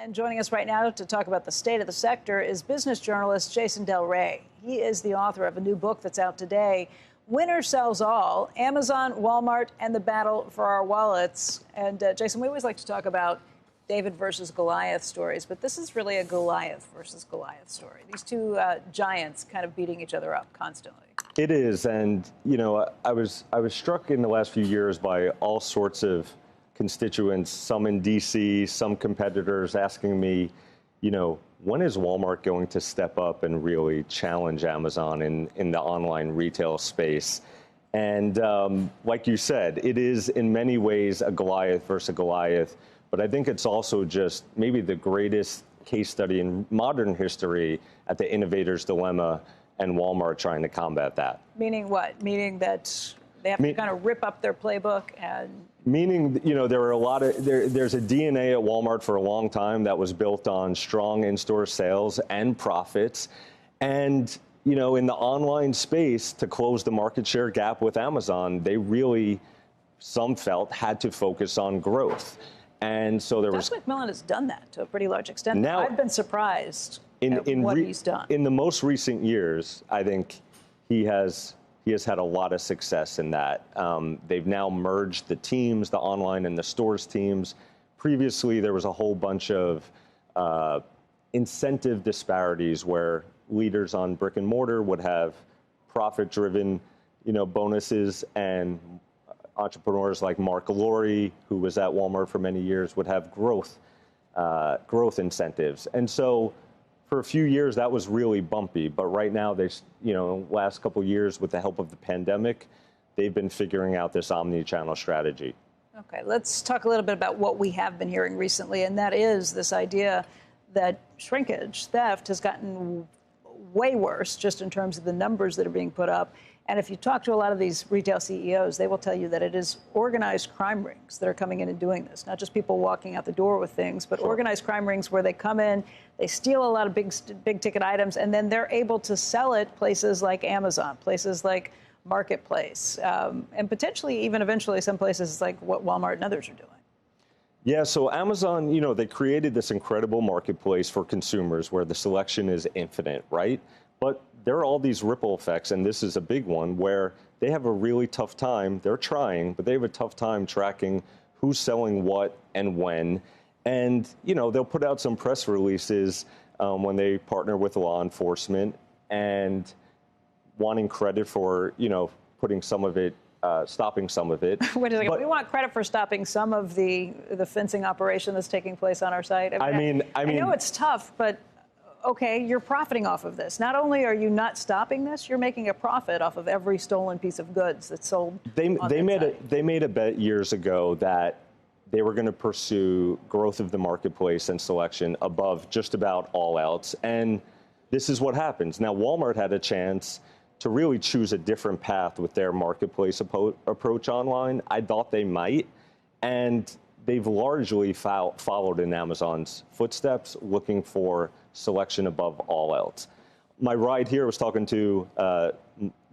And joining us right now to talk about the state of the sector is business journalist Jason Del Rey. He is the author of a new book that's out today, Winner Sells All, Amazon, Walmart, and the Battle for Our Wallets. And Jason, we always like to talk about David versus Goliath stories, but this is really a Goliath versus Goliath story. These two giants kind of beating each other up constantly. It is. And, you know, I was struck in the last few years by all sorts of constituents, some in D.C., some competitors asking me, you know, when is Walmart going to step up and really challenge Amazon in the online retail space? And like you said, it is in many ways a Goliath versus a Goliath, but I think it's also just maybe the greatest case study in modern history at the innovator's dilemma and Walmart trying to combat that. Meaning what? Meaning that they have to kind of rip up their playbook and... Meaning, you know, there were a lot of, there's a DNA at Walmart for a long time that was built on strong in-store sales and profits. And, you know, in the online space, to close the market share gap with Amazon, they really, some felt, had to focus on growth. And so there was... McMillan has done that to a pretty large extent. Now, I've been surprised at what he's done. In the most recent years, I think he has had a lot of success in that. They've now merged the teams, the online and the stores teams. Previously, there was a whole bunch of incentive disparities where leaders on brick and mortar would have profit-driven, you know, bonuses, and entrepreneurs like Mark Laurie, who was at Walmart for many years, would have growth incentives. And so for a few years, that was really bumpy. But right now, you know, last couple of years, with the help of the pandemic, they've been figuring out this omni-channel strategy. Okay, let's talk a little bit about what we have been hearing recently, and that is this idea that shrinkage, theft, has gotten way worse just in terms of the numbers that are being put up. And if you talk to a lot of these retail CEOs, they will tell you that it is organized crime rings that are coming in and doing this, not just people walking out the door with things, but organized crime rings where they come in, they steal a lot of big ticket items, and then they're able to sell it places like Amazon, places like Marketplace, and potentially even eventually some places like what Walmart and others are doing. Yeah, so Amazon, you know, they created this incredible marketplace for consumers where the selection is infinite, right? But there are all these ripple effects, and this is a big one, where they have a really tough time. They're trying, but they have a tough time tracking who's selling what and when. And, you know, they'll put out some press releases when they partner with law enforcement and wanting credit for, you know, putting some of it, stopping some of it. Wait a second. We want credit for stopping some of the fencing operation that's taking place on our site. I know it's tough, but okay, you're profiting off of this. Not only are you not stopping this, you're making a profit off of every stolen piece of goods that's sold. They made a bet years ago that they were going to pursue growth of the marketplace and selection above just about all else. And this is what happens. Now, Walmart had a chance to really choose a different path with their marketplace approach online. I thought they might. And they've largely followed in Amazon's footsteps, looking for selection above all else. My ride here was talking to a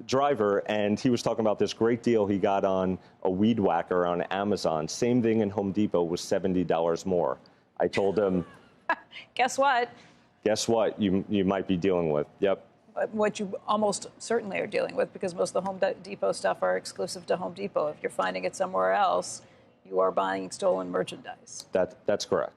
driver, and he was talking about this great deal he got on a weed whacker on Amazon. Same thing in Home Depot was $70 more. I told him, guess what? Guess what you might be dealing with. Yep. What you almost certainly are dealing with, because most of the Home Depot stuff are exclusive to Home Depot. If you're finding it somewhere else, you are buying stolen merchandise. That's correct.